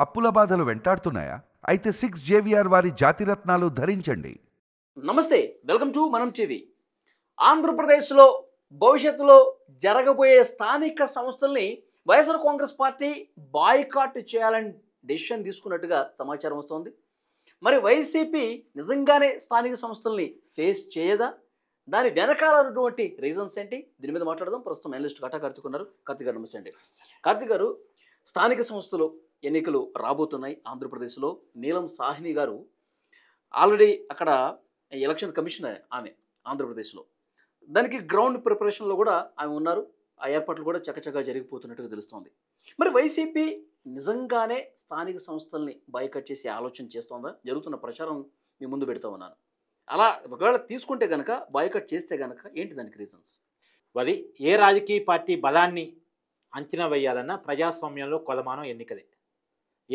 అప్పుల బాధలు వెంటాడుతున్నాయా? అయితే 6 జేవిఆర్ వారి జాతిరత్నాలు ధరించండి. నమస్తే, వెల్కమ్ టు మనం టీవీ. ఆంధ్రప్రదేశ్లో భవిష్యత్తులో జరగబోయే స్థానిక సంస్థల్ని వైఎస్ఆర్ కాంగ్రెస్ పార్టీ బాయ్కాట్ చేయాలని డెసిషన్ తీసుకున్నట్టుగా సమాచారం వస్తోంది. మరి వైసీపీ నిజంగానే స్థానిక సంస్థల్ని ఫేస్ చేయదా? దాని వెనకాల ఉన్నటువంటి రీజన్స్ ఏంటి? దీని మీద మాట్లాడదాం. ప్రస్తుతం అనలిస్ట్ కట్టా కార్తిక్ ఉన్నారు. కార్తిక్ గారు నమస్తే అండి. కార్తిక్ గారు, స్థానిక సంస్థలు ఎన్నికలు రాబోతున్నాయి ఆంధ్రప్రదేశ్లో. నీలం సాహ్ని గారు ఆల్రెడీ అక్కడ ఎలక్షన్ కమిషనర్ ఆమె ఆంధ్రప్రదేశ్లో. దానికి గ్రౌండ్ ప్రిపరేషన్లో కూడా ఆమె ఉన్నారు. ఆ ఏర్పాట్లు కూడా చకచకా జరిగిపోతున్నట్టుగా తెలుస్తోంది. మరి వైసీపీ నిజంగానే స్థానిక సంస్థల్ని బాయ్కాట్ చేసే ఆలోచన చేస్తోందా? జరుగుతున్న ప్రచారం మీ ముందు పెడతా ఉన్నాను. అలా ఒకవేళ తీసుకుంటే కనుక, బాయ్కాట్ చేస్తే కనుక ఏంటి దానికి రీజన్స్? మరి ఏ రాజకీయ పార్టీ బలాన్ని అంచనా వేయాలన్నా ప్రజాస్వామ్యంలో కొలమానం ఎన్నికలే.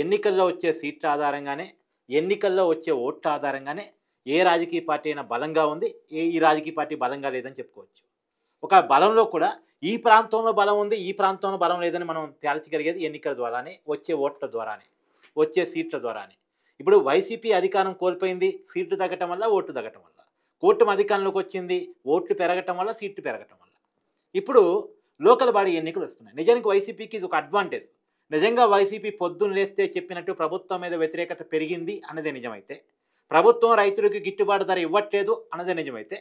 ఎన్నికల్లో వచ్చే సీట్ల ఆధారంగానే, ఎన్నికల్లో వచ్చే ఓట్ల ఆధారంగానే ఏ రాజకీయ పార్టీ అయినా బలంగా ఉంది, ఈ రాజకీయ పార్టీ బలంగా లేదని చెప్పుకోవచ్చు. ఒక బలంలో కూడా ఈ ప్రాంతంలో బలం ఉంది, ఈ ప్రాంతంలో బలం లేదని మనం తేల్చగలిగేది ఎన్నికల ద్వారానే, వచ్చే ఓట్ల ద్వారానే, వచ్చే సీట్ల ద్వారానే. ఇప్పుడు వైసీపీ అధికారం కోల్పోయింది సీట్లు తగ్గటం వల్ల, ఓట్లు తగ్గటం వల్ల. కూటమి అధికారంలోకి వచ్చింది ఓట్లు పెరగటం వల్ల, సీట్లు పెరగటం వల్ల. ఇప్పుడు లోకల్ బాడీ ఎన్నికలు వస్తున్నాయి. నిజానికి వైసీపీకి ఇది ఒక అడ్వాంటేజ్. నిజంగా వైసీపీ పొద్దున్న లేస్తే చెప్పినట్టు ప్రభుత్వం మీద వ్యతిరేకత పెరిగింది అన్నదే నిజమైతే, ప్రభుత్వం రైతులకు గిట్టుబాటు ధర ఇవ్వట్లేదు అన్నదే నిజమైతే,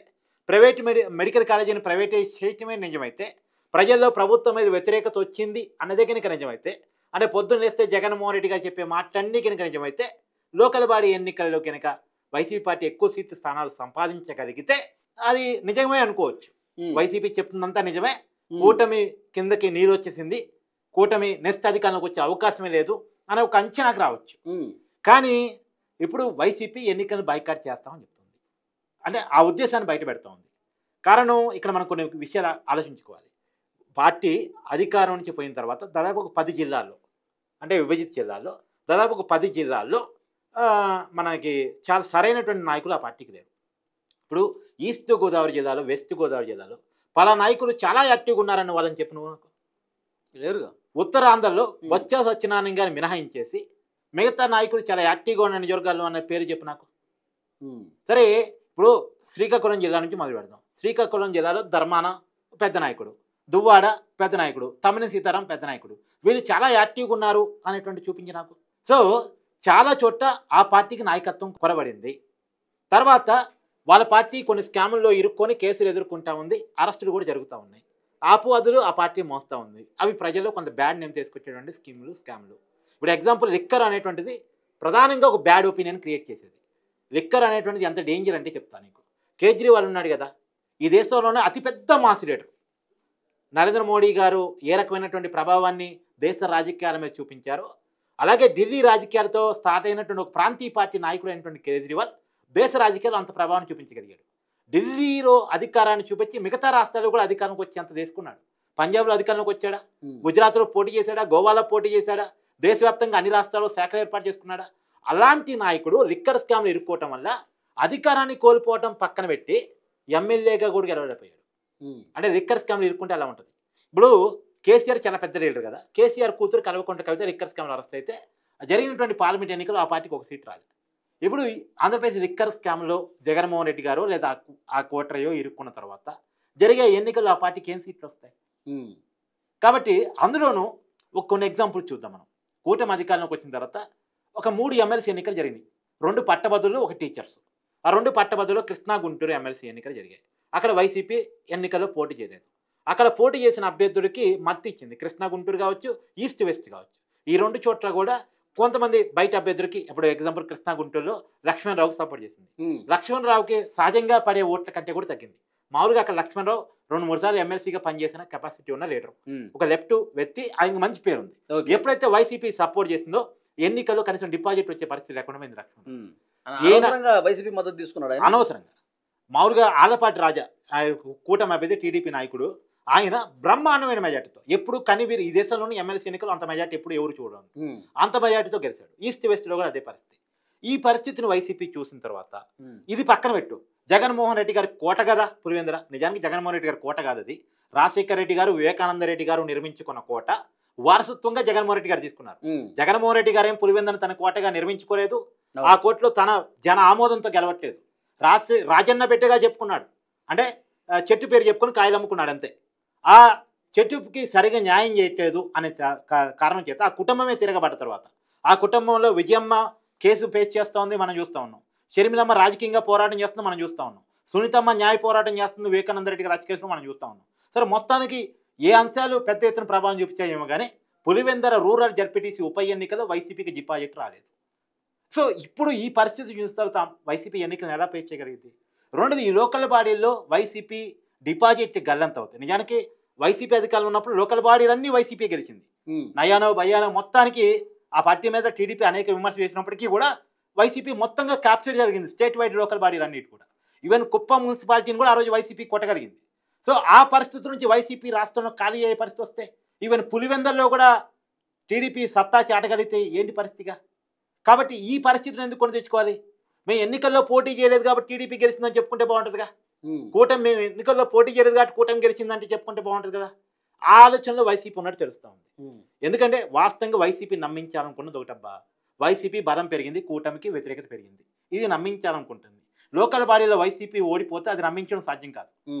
ప్రైవేట్ మెడికల్ కాలేజీని ప్రైవేటైజ్ చేయటమే నిజమైతే, ప్రజల్లో ప్రభుత్వం మీద వ్యతిరేకత వచ్చింది అన్నదే కనుక నిజమైతే, అంటే పొద్దున్న లేస్తే జగన్మోహన్ రెడ్డి గారు చెప్పే మాటలన్నీ కనుక నిజమైతే, లోకల్ బాడీ ఎన్నికల్లో కనుక వైసీపీ పార్టీ ఎక్కువ సీట్లు స్థానాలు సంపాదించగలిగితే అది నిజమే అనుకోవచ్చు. వైసీపీ చెప్తుందంతా నిజమే, కూటమి కిందకి నీరు వచ్చేసింది, కూటమి నెక్స్ట్ అధికారంలోకి వచ్చే అవకాశమే లేదు అనే ఒక అంచనాకు రావచ్చు. కానీ ఇప్పుడు వైసీపీ ఎన్నికలను బాయ్కాట్ చేస్తామని చెప్తుంది. అంటే ఆ ఉద్దేశాన్ని బయట పెడతా ఉంది. కారణం ఇక్కడ మనం కొన్ని విషయాలు ఆలోచించుకోవాలి. పార్టీ అధికారం నుంచి పోయిన తర్వాత దాదాపు ఒక 10 జిల్లాల్లో, అంటే విభజిత జిల్లాల్లో దాదాపు ఒక 10 జిల్లాల్లో మనకి చాలా సరైనటువంటి నాయకులు ఆ పార్టీకి లేరు. ఇప్పుడు ఈస్ట్ గోదావరి జిల్లాలో, వెస్ట్ గోదావరి జిల్లాలో పలా నాయకులు చాలా యాక్టివ్గా ఉన్నారని వాళ్ళని చెప్పి నువ్వు లేరుగా. ఉత్తరాంధ్రలో బొత్స సత్యనారాయణ గారిని మినహాయించేసి మిగతా నాయకులు చాలా యాక్టివ్గా ఉన్న నియోజకవర్గాల్లో అనే పేరు చెప్పు నాకు. సరే, ఇప్పుడు శ్రీకాకుళం జిల్లా నుంచి మొదలు పెడదాం. శ్రీకాకుళం జిల్లాలో ధర్మాన పెద్ద నాయకుడు, దువ్వాడ పెద్ద నాయకుడు, తమ్మినేని సీతారాం పెద్ద నాయకుడు, వీళ్ళు చాలా యాక్టివ్గా ఉన్నారు అనేటువంటి చూపించి నాకు. సో చాలా చోట్ల ఆ పార్టీకి నాయకత్వం కొరబడింది. తర్వాత వాళ్ళ పార్టీ కొన్ని స్కాముల్లో ఇరుక్కొని కేసులు ఎదుర్కొంటా ఉంది, అరెస్టులు కూడా జరుగుతూ ఉన్నాయి. ఆపువాదులు ఆ పార్టీ మోస్తూ ఉంది. అవి ప్రజల్లో కొంత బ్యాడ్ నేమ్ తీసుకొచ్చేటువంటి స్కాములు. ఇప్పుడు ఎగ్జాంపుల్ లిక్కర్ అనేటువంటిది ప్రధానంగా ఒక బ్యాడ్ ఒపీనియన్ క్రియేట్ చేసేది. లిక్కర్ అనేటువంటిది ఎంత డేంజర్ అంటే చెప్తాను నీకు. కేజ్రీవాల్ ఉన్నాడు కదా, ఈ దేశంలోనే అతిపెద్ద మాస్ లీడర్. నరేంద్ర మోడీ గారు ఏ రకమైనటువంటి ప్రభావాన్ని దేశ రాజకీయాల మీద చూపించారో, అలాగే ఢిల్లీ రాజకీయాలతో స్టార్ట్ అయినటువంటి ఒక ప్రాంతీయ పార్టీ నాయకుడు అయినటువంటి కేజ్రీవాల్ దేశ రాజకీయాల్లో అంత ప్రభావాన్ని చూపించగలిగాడు. ఢిల్లీలో అధికారాన్ని చూపించి మిగతా రాష్ట్రాల్లో కూడా అధికారంలోకి వచ్చి అంత తీసుకున్నాడు. పంజాబ్లో అధికారంలోకి వచ్చాడా, గుజరాత్లో పోటీ చేశాడా, గోవాలో పోటీ చేశాడా, దేశవ్యాప్తంగా అన్ని రాష్ట్రాల్లో శాఖలు ఏర్పాటు చేసుకున్నాడా? అలాంటి నాయకుడు లిక్కర్ స్కామ్లు ఇరుక్కోవటం వల్ల అధికారాన్ని కోల్పోవటం పక్కన పెట్టి ఎమ్మెల్యేగా కూడా గెలవలేకపోయాడు. అంటే లిక్కర్ స్కామ్లు ఇరుక్కుంటే అలా ఉంటుంది. ఇప్పుడు కేసీఆర్ చాలా పెద్ద లీడర్ కదా, కేసీఆర్ కూతురు కల్వకుంట్ల కవిత లిక్కర్ స్కామ్లు అరెస్ట్ అయితే జరిగినటువంటి పార్లమెంట్ ఎన్నికలు ఆ పార్టీకి ఒక సీట్ రాలేదు. ఇప్పుడు ఆంధ్రప్రదేశ్ లిక్కర్ స్కామ్లో జగన్మోహన్ రెడ్డి గారు లేదా ఆ కోటరయో ఇరుక్కున్న తర్వాత జరిగే ఎన్నికల్లో ఆ పార్టీకి ఏం సీట్లు వస్తాయి? కాబట్టి అందులోనూ కొన్ని ఎగ్జాంపుల్స్ చూద్దాం మనం. కూటమి అధికారంలోకి వచ్చిన తర్వాత ఒక 3 ఎమ్మెల్సీ ఎన్నికలు జరిగినాయి. 2 పట్టభద్రులు, 1 టీచర్స్. ఆ 2 పట్టభద్రులు కృష్ణా గుంటూరు ఎమ్మెల్సీ ఎన్నికలు జరిగాయి. అక్కడ వైసీపీ ఎన్నికల్లో పోటీ చేయలేదు. అక్కడ పోటీ చేసిన అభ్యర్థులకి మద్దతు ఇచ్చింది. కృష్ణా గుంటూరు కావచ్చు, ఈస్ట్ వెస్ట్ కావచ్చు. ఈ 2 చోట్ల కూడా కొంతమంది బయట అభ్యర్థులకి, ఇప్పుడు ఎగ్జాంపుల్ కృష్ణా గుంటూరులో లక్ష్మణరావుకి సపోర్ట్ చేసింది. లక్ష్మణరావుకి సహజంగా పడే ఓట్ల కంటే కూడా తగ్గింది. మామూలుగా అక్కడ లక్ష్మణరావు 2-3 సార్లు ఎమ్మెల్సీగా పనిచేసిన కెపాసిటీ ఉన్న లీడర్, ఒక లెఫ్ట్ వ్యక్తి, ఆయనకి మంచి పేరు ఉంది. ఎప్పుడైతే వైసీపీ సపోర్ట్ చేసిందో ఎన్నికల్లో కనీసం డిపాజిట్ వచ్చే పరిస్థితి లేకుండా పోయింది లక్ష్మణ్. వైసీపీ మద్దతు తీసుకున్నాడు అనవసరంగా. మామూలుగా ఆలపాటి రాజా కూటమి అభ్యర్థి, టీడీపీ నాయకుడు, ఆయన బ్రహ్మాండమైన మెజార్టీతో, ఎప్పుడు కనివీరు ఈ దేశంలోని ఎమ్మెల్సీ ఎన్నికలు అంత మెజార్టీ ఎప్పుడు ఎవరు చూడడం, అంత మెజార్టీతో గెలిచాడు. ఈస్ట్ వెస్ట్లో కూడా అదే పరిస్థితి. ఈ పరిస్థితిని వైసీపీ చూసిన తర్వాత ఇది పక్కన పెట్టు, జగన్మోహన్ రెడ్డి గారి కోట కదా పులివెందుల. నిజానికి జగన్మోహన్ రెడ్డి గారి కోట కాదు అది, రాజశేఖర రెడ్డి గారు, వివేకానంద రెడ్డి గారు నిర్మించుకున్న కోట. వారసత్వంగా జగన్మోహన్ రెడ్డి గారు తీసుకున్నారు. జగన్మోహన్ రెడ్డి గారు ఏం పులివెందులను తన కోటగా నిర్మించుకోలేదు. ఆ కోటలో తన జన ఆమోదంతో గెలవట్లేదు. రాజన్న బిడ్డగా చెప్పుకున్నాడు. అంటే చెట్టు పేరు చెప్పుకొని కాయలు అమ్ముకున్నాడు అంతే. ఆ చెట్టుకి సరిగా న్యాయం చేయట్లేదు అనే కారణం చేత ఆ కుటుంబమే తిరగబడ్డ తర్వాత ఆ కుటుంబంలో విజయమ్మ కేసు ఫేస్ చేస్తోంది, మనం చూస్తూ ఉన్నాం. షర్మిలమ్మ రాజకీయంగా పోరాటం చేస్తుంది, మనం చూస్తూ ఉన్నాం. సునీతమ్మ న్యాయ పోరాటం చేస్తుంది, వివేకానంద రెడ్డి గారి కేసులో మనం చూస్తూ ఉన్నాం. సరే, మొత్తానికి ఏ అంశాలు పెద్ద ఎత్తున ప్రభావం చూపించాయేమో కానీ పులివెందర రూరల్ జడ్పీటీసీ ఉప ఎన్నికలో వైసీపీకి డిపాజిట్ రాలేదు. సో ఇప్పుడు ఈ పరిస్థితి చూస్తే వైసీపీ ఎన్నికలను ఎలా ఫేస్ చేయగలిగింది? రెండోది, ఈ లోకల్ బాడీల్లో వైసీపీ డిపాజిట్ గల్లంత అవుతుంది. నిజానికి వైసీపీ అధికారులు ఉన్నప్పుడు లోకల్ బాడీలన్నీ వైసీపీ గెలిచింది. నయానో భయానో మొత్తానికి ఆ పార్టీ మీద టీడీపీ అనేక విమర్శలు చేసినప్పటికీ కూడా వైసీపీ మొత్తంగా క్యాప్చర్ జరిగింది స్టేట్ వైడ్ లోకల్ బాడీలు అన్నిటి కూడా. ఈవెన్ కుప్పం మున్సిపాలిటీని కూడా ఆ రోజు వైసీపీ కొట్టగలిగింది. సో ఆ పరిస్థితి నుంచి వైసీపీ రాష్ట్రంలో ఖాళీ అయ్యే పరిస్థితి వస్తే ఈవెన్ పులివెందల్లో కూడా టీడీపీ సత్తా చాటగలిగితే ఏంటి పరిస్థితిగా? కాబట్టి ఈ పరిస్థితిని ఎందుకు కొని తెచ్చుకోవాలి? మేము ఎన్నికల్లో పోటీ చేయలేదు కాబట్టి టీడీపీ గెలిచిందని చెప్పుకుంటే బాగుంటుందిగా. కూటమి మేము ఎన్నికల్లో పోటీ చేయలేదు కాబట్టి కూటమి గెలిచిందంటే చెప్పుకుంటే బాగుంటుంది కదా. ఆ ఆలోచనలో వైసీపీ ఉన్నట్టు తెలుస్తూ ఉంది. ఎందుకంటే వాస్తవంగా వైసీపీ నమ్మించాలనుకున్నది ఒకటబ్బా, వైసీపీ బలం పెరిగింది, కూటమికి వ్యతిరేకత పెరిగింది. ఇది నమ్మించాలనుకుంటుంది. లోకల్ బాడీలో వైసీపీ ఓడిపోతే అది నమ్మించడం సాధ్యం కాదు.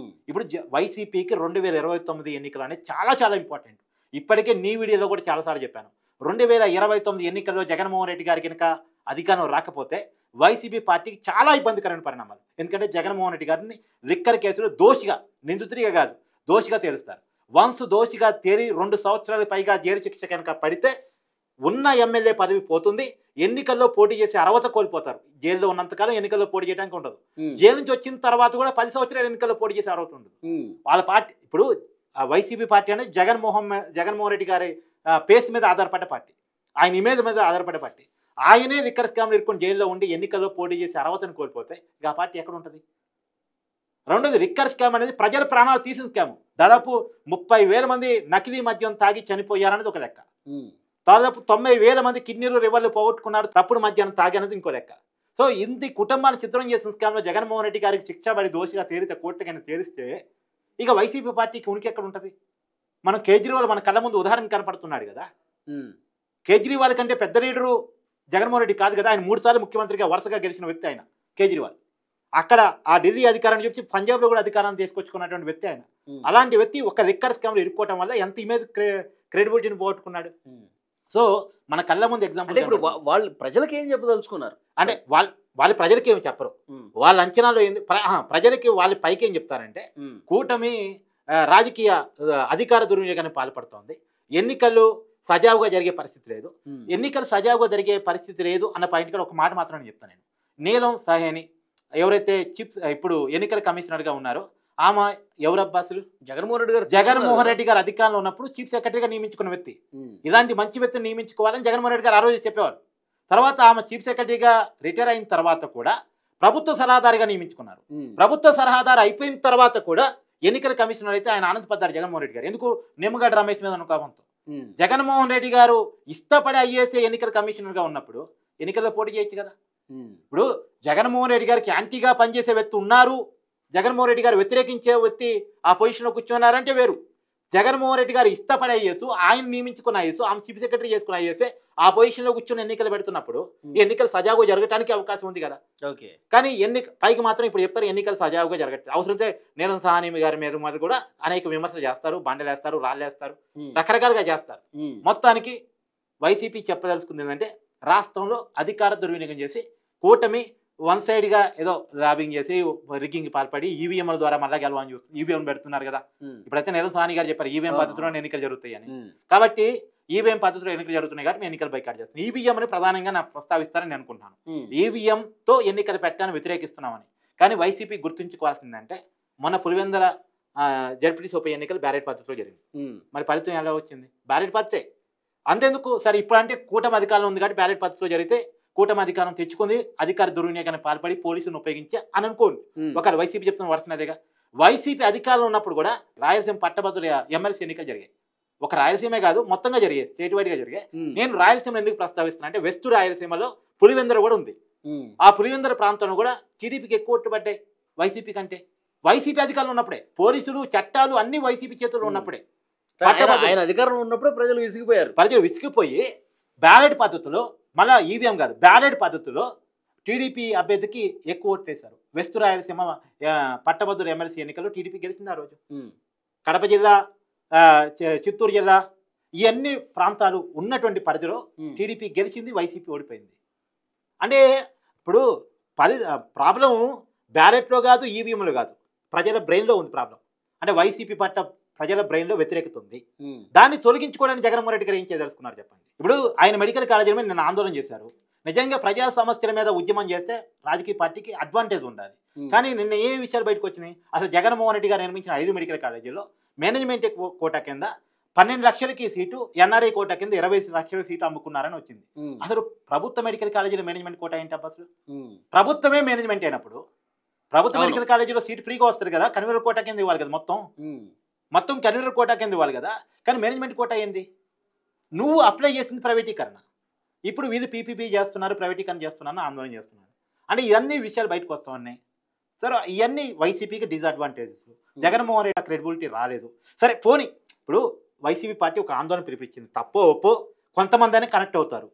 ఇప్పుడు వైసీపీకి 2029 ఎన్నికలు అనేది చాలా చాలా ఇంపార్టెంట్. ఇప్పటికే నీ వీడియోలో కూడా చాలాసార్లు చెప్పాను. 2029 ఎన్నికల్లో జగన్మోహన్ రెడ్డి గారి కనుక అధికారం రాకపోతే వైసీపీ పార్టీకి చాలా ఇబ్బందికరమైన పరిణామాలు. ఎందుకంటే జగన్మోహన్ రెడ్డి గారిని లిక్కర్ కేసులో దోషిగా, నిందితుడిగా కాదు దోషిగా తేలుస్తారు. వన్స్ దోషిగా తేలి 2 సంవత్సరాల పైగా జైలు శిక్ష కనుక పడితే ఉన్న ఎమ్మెల్యే పదవి పోతుంది. ఎన్నికల్లో పోటీ చేసే అర్హత కోల్పోతారు. జైల్లో ఉన్నంతకాలం ఎన్నికల్లో పోటీ చేయడానికి ఉండదు. జైలు నుంచి వచ్చిన తర్వాత కూడా 10 సంవత్సరాలు ఎన్నికల్లో పోటీ చేసే అర్హత ఉండదు. వాళ్ళ పార్టీ ఇప్పుడు వైసీపీ పార్టీ అనేది జగన్మోహన్ రెడ్డి గారి పేస్ మీద ఆధారపడ్డ పార్టీ, ఆయన ఇమేజ్ మీద ఆధారపడే పార్టీ. ఆయనే లిక్కర్ స్కామ్లు ఇరుక్కుని జైల్లో ఉండి ఎన్నికల్లో పోటీ చేసే అర్హతను కోల్పోతే ఇక ఆ పార్టీ ఎక్కడ ఉంటుంది? రెండోది, లిక్కర్ స్కామ్ అనేది ప్రజల ప్రాణాలు తీసిన స్కామ్. దాదాపు 30,000 మంది నకిలీ మద్యం తాగి చనిపోయారనేది ఒక లెక్క. దాదాపు 90,000 మంది కిడ్నీలు రివర్లు పోగొట్టుకున్నారు తప్పుడు మద్యాన్ని తాగి అనేది ఇంకో లెక్క. సో ఇంత కుటుంబాన్ని చిత్రం చేసిన స్కామ్లో జగన్మోహన్ రెడ్డి గారికి శిక్షపడి దోషిగా తేలితే కోర్టుకైనా తేలిస్తే ఇక వైసీపీ పార్టీకి ఉనికి ఎక్కడ ఉంటుంది? మనం కేజ్రీవాల్ మన కళ్ళ ముందు ఉదాహరణ కనపడుతున్నాడు కదా. కేజ్రీవాల్ కంటే పెద్ద లీడరు జగన్మోహన్ రెడ్డి కాదు కదా. ఆయన 3 సార్లు ముఖ్యమంత్రిగా వరుసగా గెలిచిన వ్యక్తి ఆయన కేజ్రీవాల్. అక్కడ ఆ ఢిల్లీ అధికారాన్ని చూపించి పంజాబ్లో కూడా అధికారాన్ని తీసుకొచ్చుకున్నటువంటి వ్యక్తి ఆయన. అలాంటి వ్యక్తి ఒక లిక్కర్ స్కామ్లో ఇరుక్కోవటం వల్ల ఎంత ఇమేజ్ క్రెడిబిలిటీని పోగొట్టుకున్నాడు. సో మన కళ్ళ ముందు ఎగ్జాంపుల్, ఇప్పుడు వాళ్ళు ప్రజలకు ఏం చెప్పదలుచుకున్నారు అంటే వాళ్ళు ప్రజలకి ఏమి చెప్పరు. వాళ్ళ అంచనాలో ఏంది, ప్రజలకి వాళ్ళ పైకి ఏం చెప్తారంటే కూటమి రాజకీయ అధికార దుర్వినియోగానికి పాల్పడుతోంది, ఎన్నికలు సజావుగా జరిగే పరిస్థితి లేదు, ఎన్నికలు సజావుగా జరిగే పరిస్థితి లేదు అన్న పాయింట్ కూడా ఒక మాట మాత్రం నేను చెప్తాను. నేను నీలం సాహ్ని ఎవరైతే ఇప్పుడు ఎన్నికల కమిషనర్గా ఉన్నారో ఆమె ఎవరబ్బా అసలు? జగన్మోహన్ రెడ్డి గారు అధికారంలో ఉన్నప్పుడు చీఫ్ సెక్రటరీగా నియమించుకున్న వ్యక్తి. ఇలాంటి మంచి వ్యక్తిని నియమించుకోవాలని జగన్మోహన్ రెడ్డి గారు ఆ రోజు చెప్పేవారు. తర్వాత ఆమె చీఫ్ సెక్రటరీగా రిటైర్ అయిన తర్వాత కూడా ప్రభుత్వ సలహాదారుగా నియమించుకున్నారు. ప్రభుత్వ సలహాదారు అయిపోయిన తర్వాత కూడా ఎన్నికల కమిషనర్ అయితే ఆయన ఆనందపడ్డారు జగన్మోహన్ రెడ్డి గారు. ఎందుకు? నిమ్మగడ్డ రమేష్ మీద అనుకోవంతో. జగన్మోహన్ రెడ్డి గారు ఇష్టపడి ఐఏఎస్ ఎన్నికల కమిషనర్గా ఉన్నప్పుడు ఎన్నికల్లో పోటీ చేయొచ్చు కదా. ఇప్పుడు జగన్మోహన్ రెడ్డి గారికి యాంటీగా పనిచేసే వ్యక్తి ఉన్నారు, జగన్మోహన్ రెడ్డి గారు వ్యతిరేకించే వ్యక్తి ఆ పొజిషన్లో కూర్చున్నారంటే వేరు. జగన్మోహన్ రెడ్డి గారు ఇష్టపడే ఐఏఎస్, ఆయన నియమించుకున్న ఐఏఎస్, ఆమె చీఫ్ సెక్రటరీ చేసుకున్న ఐఏఎస్ ఆ పొజిషన్లో కూర్చొని ఎన్నికలు పెడుతున్నప్పుడు ఎన్నికలు సజావుగా జరగడానికి అవకాశం ఉంది కదా. ఓకే, కానీ పైకి మాత్రం ఇప్పుడు చెప్తారు ఎన్నికలు సజావుగా జరగట్లేదు. అవసరమైతే నీలం సాహ్ని గారి మీద కూడా అనేక విమర్శలు చేస్తారు, బండలేస్తారు, రాళ్ళేస్తారు, రకరకాలుగా చేస్తారు. మొత్తానికి వైసీపీ చెప్పదలుచుకుంది ఏంటంటే రాష్ట్రంలో అధికార దుర్వినియోగం చేసి కూటమి వన్ సైడ్గా ఏదో లాబింగ్ చేసి రిగ్గింగ్ పాల్పడి ఈవీఎంల ద్వారా మళ్ళా గెలవాలని చూస్తుంది. ఈవీఎం పెడుతున్నారు కదా. ఇప్పుడైతే నీలం సాహ్ని గారు చెప్పారు ఈవీఎం పద్ధతిలో ఎన్నికలు జరుగుతాయి అని. కాబట్టి ఈవీఎం పద్ధతిలో ఎన్నికలు జరుగుతున్నాయి కాబట్టి మేము ఎన్నికలు బైకాట్ చేస్తాం. ఈవీఎం అని ప్రధానంగా నాకు ప్రస్తావిస్తారని నేను అనుకుంటున్నాను. ఈవీఎంతో ఎన్నికలు పెట్టాలని వ్యతిరేకిస్తున్నామని. కానీ వైసీపీ గుర్తుంచుకోవాల్సిందంటే మొన్న పులివెందుల జడ్పీటీసీ ఉప ఎన్నికలు బ్యాలెట్ పద్ధతిలో జరిగింది. మరి ఫలితం ఎలా వచ్చింది? బ్యాలెట్ పద్ధతే. అంతేందుకు సరే ఇప్పుడు అంటే కూటమి అధికారంలో ఉంది కాబట్టి బ్యాలెట్ పద్ధతిలో జరిగితే కూటమి అధికారం తెచ్చుకుంది, అధికార దుర్వినియోగాన్ని పాల్పడి పోలీసులను ఉపయోగించి అని అనుకోండి. ఒకవేళ వైసీపీ చెప్తున్న వర్షన్ అదేగా. వైసీపీ అధికారంలో ఉన్నప్పుడు కూడా రాయలసీమ పట్టభద్రుల ఎమ్మెల్సీ ఎన్నికలు జరిగాయి. ఒక రాయలసీమే కాదు మొత్తంగా జరిగాయి, స్టేట్ వైడ్గా జరిగాయి. నేను రాయలసీమ ఎందుకు ప్రస్తావిస్తున్నా అంటే వెస్ట్ రాయలసీమలో పులివెందుల కూడా ఉంది. ఆ పులివెందుల ప్రాంతంలో కూడా టీడీపీకి ఎక్కువ ఓట్లు పడ్డాయి వైసీపీ కంటే. వైసీపీ అధికారంలో ఉన్నప్పుడే పోలీసులు చట్టాలు అన్ని వైసీపీ చేతుల్లో ఉన్నప్పుడే. ఆయన అధికారంలో ఉన్నప్పుడే ప్రజలు విసిగిపోయారు. ప్రజలు విసిగిపోయి బ్యాలెట్ పద్ధతిలో, మళ్ళీ ఈవీఎం కాదు బ్యాలెట్ పద్ధతిలో టీడీపీ అభ్యర్థికి ఎక్కువ ఓట్లు వేశారు. వెస్ట్ రాయలసీమ పట్టభద్రుల ఎమ్మెల్సీ ఎన్నికల్లో టీడీపీ గెలిచింది ఆ రోజు. కడప జిల్లా, చిత్తూరు జిల్లా, ఇవన్నీ ప్రాంతాలు ఉన్నటువంటి పరిధిలో టీడీపీ గెలిచింది, వైసీపీ ఓడిపోయింది. అంటే ఇప్పుడు ప్రాబ్లం బ్యాలెట్లో కాదు, ఈవీఎంలో కాదు, ప్రజల బ్రెయిన్లో ఉంది ప్రాబ్లం. అంటే వైసీపీ పట్ల ప్రజల బ్రెయిన్లో వ్యతిరేకత ఉంది. దాన్ని తొలగించుకోవడానికి జగన్మోహన్ రెడ్డి గారు ఏం చేయదలుచుకున్నారు చెప్పండి. ఇప్పుడు ఆయన మెడికల్ కాలేజీల మీద నిన్న ఆందోళన చేశారు. నిజంగా ప్రజా సమస్యల మీద ఉద్యమం చేస్తే రాజకీయ పార్టీకి అడ్వాంటేజ్ ఉండాలి. కానీ నిన్న ఏ విషయాలు బయటకు వచ్చినాయి? అసలు జగన్మోహన్ రెడ్డి గారు నిర్మించిన 5 మెడికల్ కాలేజీల్లో మేనేజ్మెంట్ కోటా కింద 12 లక్షలకి సీటు, ఎన్ఆర్ఐ కోటా కింద 20 లక్షల సీటు అమ్ముకున్నారని వచ్చింది. అసలు ప్రభుత్వ మెడికల్ కాలేజీలో మేనేజ్మెంట్ కోటా ఏంటి అసలు? ప్రభుత్వమే మేనేజ్మెంట్ అయినప్పుడు ప్రభుత్వ మెడికల్ కాలేజీలో సీటు ఫ్రీగా వస్తుంది కదా, కన్వీనర్ కోటా కింద ఇవ్వాలి కదా, మొత్తం కన్వీనర్ కోటా కింద ఇవ్వాలి కదా. కానీ మేనేజ్మెంట్ కోటా ఏంది? నువ్వు అప్లై చేసింది ప్రైవేటీకరణ. ఇప్పుడు వీళ్ళు పీపీపీ చేస్తున్నారు, ప్రైవేటీకరణ చేస్తున్నారు, ఆందోళన చేస్తున్నారు. అంటే ఇవన్నీ విషయాలు బయటకు వస్తూ ఉన్నాయి. సరే, ఇవన్నీ వైసీపీకి డిసడ్వాంటేజెస్. జగన్మోహన్ రెడ్డి క్రెడిబిలిటీ రాలేదు. సరే పోనీ, ఇప్పుడు వైసీపీ పార్టీ ఒక ఆందోళన పిలిపించింది, తప్పో ఒప్పో కొంతమంది అని కనెక్ట్ అవుతారు.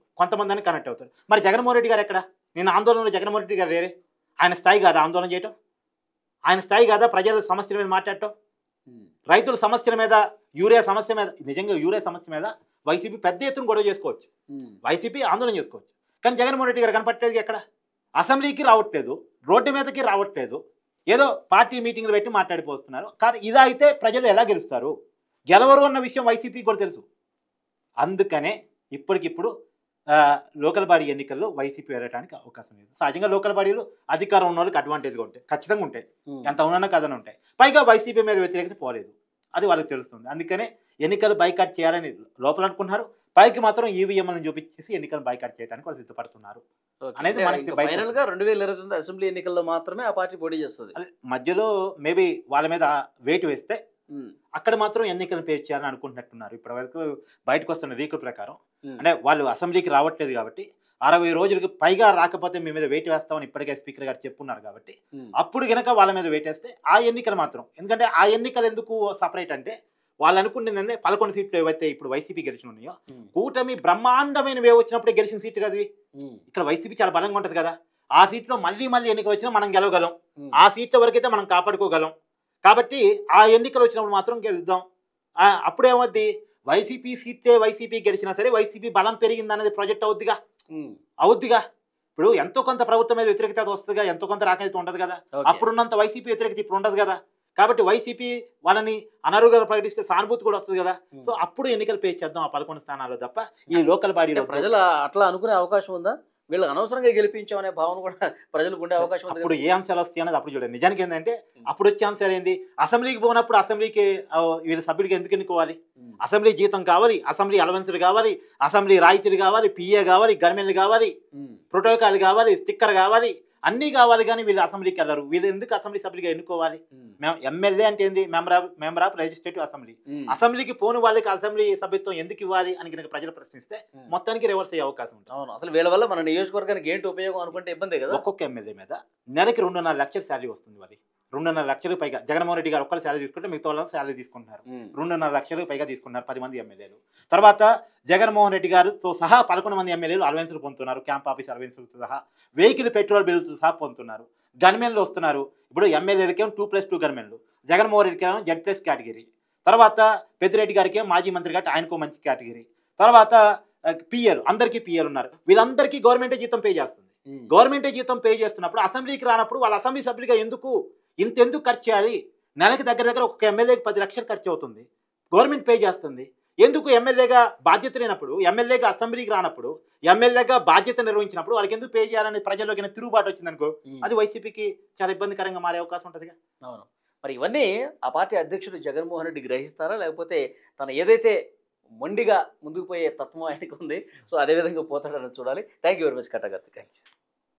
మరి జగన్మోహన్ రెడ్డి గారు ఎక్కడ? నేను ఆందోళనలో జగన్మోహన్ రెడ్డి గారు లేరే. ఆయన స్థాయి కాదా ఆందోళన చేయటం? ఆయన స్థాయి కాదా ప్రజల సమస్యల మీద మాట్లాడటం? రైతుల సమస్యల మీద, యూరియా సమస్య మీద, నిజంగా యూరియా సమస్య మీద వైసీపీ పెద్ద ఎత్తున గొడవ చేసుకోవచ్చు, వైసీపీ ఆందోళన చేసుకోవచ్చు. కానీ జగన్మోహన్ రెడ్డి గారు కనపట్టలేదు. ఎక్కడ? అసెంబ్లీకి రావట్లేదు, రోడ్డు మీదకి రావట్లేదు, ఏదో పార్టీ మీటింగ్లు పెట్టి మాట్లాడిపోతున్నారు. కానీ ఇదా అయితే ప్రజలు ఎలా గెలుస్తారు? గెలవరు అన్న విషయం వైసీపీకి కూడా తెలుసు. అందుకనే ఇప్పటికిప్పుడు లోకల్ బాడీ ఎన్నికల్లో వైసీపీ వెళ్ళడానికి అవకాశం లేదు. సహజంగా లోకల్ బాడీలు అధికారం ఉన్న వాళ్ళకి అడ్వాంటేజ్గా ఉంటాయి, ఖచ్చితంగా ఉంటాయి, ఎంత ఉన్నా కథనే ఉంటాయి. పైగా వైసీపీ మీద వ్యతిరేకత పోలేదు, అది వాళ్ళకి తెలుస్తుంది. అందుకనే ఎన్నికలు బైకాట్ చేయాలని లోపల అనుకున్నారు, పైకి మాత్రం ఈవీఎంలను చూపించేసి ఎన్నికలు బైకాట్ చేయడానికి వాళ్ళు సిద్ధపడుతున్నారు అనేది మనకి. ఫైనల్ గా 2029 అసెంబ్లీ ఎన్నికల్లో మాత్రమే ఆ పార్టీ పోటీ చేస్తుంది. మధ్యలో మేబీ వాళ్ళ మీద వేటు వేస్తే అక్కడ మాత్రం ఎన్నికలు పేరు చేయాలని అనుకుంటున్నట్టున్నారు. ఇప్పటి వరకు బయటకు వస్తున్న రీకుల ప్రకారం. అంటే వాళ్ళు అసెంబ్లీకి రావట్లేదు కాబట్టి 60 రోజులకు పైగా రాకపోతే మీ మీద వెయిట్ వేస్తామని ఇప్పటికే స్పీకర్ గారు చెప్పున్నారు కాబట్టి అప్పుడు గనక వాళ్ళ మీద వెయిట్ వేస్తే ఆ ఎన్నికలు మాత్రం, ఎందుకంటే ఆ ఎన్నికలు ఎందుకు సపరేట్ అంటే వాళ్ళు అనుకుంటుందంటే 11 సీట్లు ఏవైతే ఇప్పుడు వైసీపీ గెలిచిన ఉన్నాయో, కూటమి బ్రహ్మాండమైన వేవ్ వచ్చినప్పుడే గెలిచిన సీట్లు కదా ఇక్కడ వైసీపీ చాలా బలంగా ఉంటుంది కదా, ఆ సీట్లో మళ్ళీ ఎన్నికలు వచ్చినా మనం గెలవగలం, ఆ సీట్ల వరకైతే మనం కాపాడుకోగలం. కాబట్టి ఆ ఎన్నికలు వచ్చినప్పుడు మాత్రం గెలుద్దాం. అప్పుడేమవుద్ది, వైసీపీ సీట్లే వైసీపీ గెలిచినా సరే వైసీపీ బలం పెరిగింది అనేది ప్రాజెక్ట్ అవుద్దిగా. ఇప్పుడు ఎంతో కొంత ప్రభుత్వం మీద వ్యతిరేకత వస్తుందిగా, ఎంతో కొంత రాకైతే ఉండదు కదా, అప్పుడున్నంత వైసీపీ వ్యతిరేకత ఇప్పుడు ఉండదు కదా. కాబట్టి వైసీపీ వాళ్ళని అనర్హులుగా ప్రకటిస్తే సానుభూతి కూడా వస్తుంది కదా. సో అప్పుడు ఎన్నికలు పే చేద్దాం ఆ 11 స్థానాల్లో తప్ప ఈ లోకల్ బాడీలో. ప్రజలు అట్లా అనుకునే అవకాశం ఉందా? వీళ్ళు అనవసరంగా గెలిపించామనే భావన కూడా ప్రజలకు ఉండే అవకాశం ఉంది. అప్పుడు ఏ అంశాలు వస్తాయి అనేది అప్పుడు చూడండి. నిజానికి ఏంటంటే అప్పుడు వచ్చే అంశాలు ఏంటి, అసెంబ్లీకి పోయినప్పుడు అసెంబ్లీకి వీళ్ళ సభ్యుడికి ఎందుకు ఎన్నుకోవాలి, అసెంబ్లీ జీతం కావాలి, అసెంబ్లీ అలవెన్సులు కావాలి, అసెంబ్లీ రాయితీలు కావాలి, పిఏ కావాలి, గవర్నమెంట్ కావాలి, ప్రోటోకాల్ కావాలి, స్టిక్కర్ కావాలి, అన్నీ కావాలి. కానీ వీళ్ళు అసెంబ్లీకి వెళ్ళరు. వీళ్ళు ఎందుకు అసెంబ్లీ సభ్యులుగా ఎన్నుకోవాలి? ఎమ్మెల్యే అంటే ఏంది, మెంబర్ ఆఫ్ లెజిస్లేటివ్ అసెంబ్లీ. అసెంబ్లీకి పోని వాళ్ళకి అసెంబ్లీ సభ్యత్వం ఎందుకు ఇవ్వాలి అని కనుక ప్రజలు ప్రశ్నిస్తే మొత్తానికి రివర్స్ అయ్యే అవకాశం ఉంటుంది. అవును, అసలు వీళ్ళ వల్ల మన నియోజకవర్గానికి ఏంటి ఉపయోగం అనుకుంటే ఇబ్బంది కదా. ఒక్కొక్క ఎమ్మెల్యే మీద నెలకి 2.5 లక్షల శాలరీ వస్తుంది. వారి 2.5 లక్షలకు పైగా జగన్మోహన్ రెడ్డి గారు ఒక్కరు శాలరీ తీసుకుంటే మిగతా వాళ్ళని శాలరీ తీసుకుంటున్నారు. 2.5 లక్షలకు పైగా తీసుకున్నారు 10 మంది ఎమ్మెల్యేలు. తర్వాత జగన్మోహన్ రెడ్డి గారితో సహా 11 మంది ఎమ్మెల్యేలు అలవెన్సులు పొందుతున్నారు, క్యాంప్ ఆఫీస్ అలవెన్సులతో సహా, వెహికల్ పెట్రోల్ బిల్లుతో సహా పొందుతున్నారు. గన్మెన్లు వస్తున్నారు. ఇప్పుడు ఎమ్మెల్యేలకేమో 2+2 గన్మెన్లు, జగన్మోహన్ రెడ్డికి ఏమో Z+ కేటగిరీ, తర్వాత పెద్దిరెడ్డి గారికి ఏమో మాజీ మంత్రి కాబట్టి ఆయనకో మంచి కేటగిరీ, తర్వాత పిఎల్, అందరికీ పిఎల్ ఉన్నారు. వీళ్ళందరికీ గవర్నమెంటే జీతం పే చేస్తుంది. గవర్నమెంటే జీతం పే చేస్తున్నప్పుడు అసెంబ్లీకి రానప్పుడు వాళ్ళ అసెంబ్లీ సభ్యులుగా ఎందుకు ఖర్చు చేయాలి? నెలకి దగ్గర ఒక ఎమ్మెల్యేకి 10 లక్షలు ఖర్చు అవుతుంది, గవర్నమెంట్ పే చేస్తుంది. ఎందుకు ఎమ్మెల్యేగా బాధ్యత లేనప్పుడు, ఎమ్మెల్యేగా అసెంబ్లీకి రానప్పుడు, ఎమ్మెల్యేగా బాధ్యత నిర్వహించినప్పుడు వాళ్ళకి ఎందుకు పే చేయాలని ప్రజల్లోకి తిరుగుబాటు వచ్చిందనుకో, అది వైసీపీకి చాలా ఇబ్బందికరంగా మారే అవకాశం ఉంటుందిగా. అవును, మరి ఇవన్నీ ఆ పార్టీ అధ్యక్షుడు జగన్మోహన్ రెడ్డి గ్రహిస్తారా, లేకపోతే తను ఏదైతే మొండిగా ముందుకు పోయే తత్వం ఆయనకు ఉంది, సో అదేవిధంగా పోతాడని చూడాలి. థ్యాంక్ యూ వెరీ మచ్ కట్టా గారు. Thank you.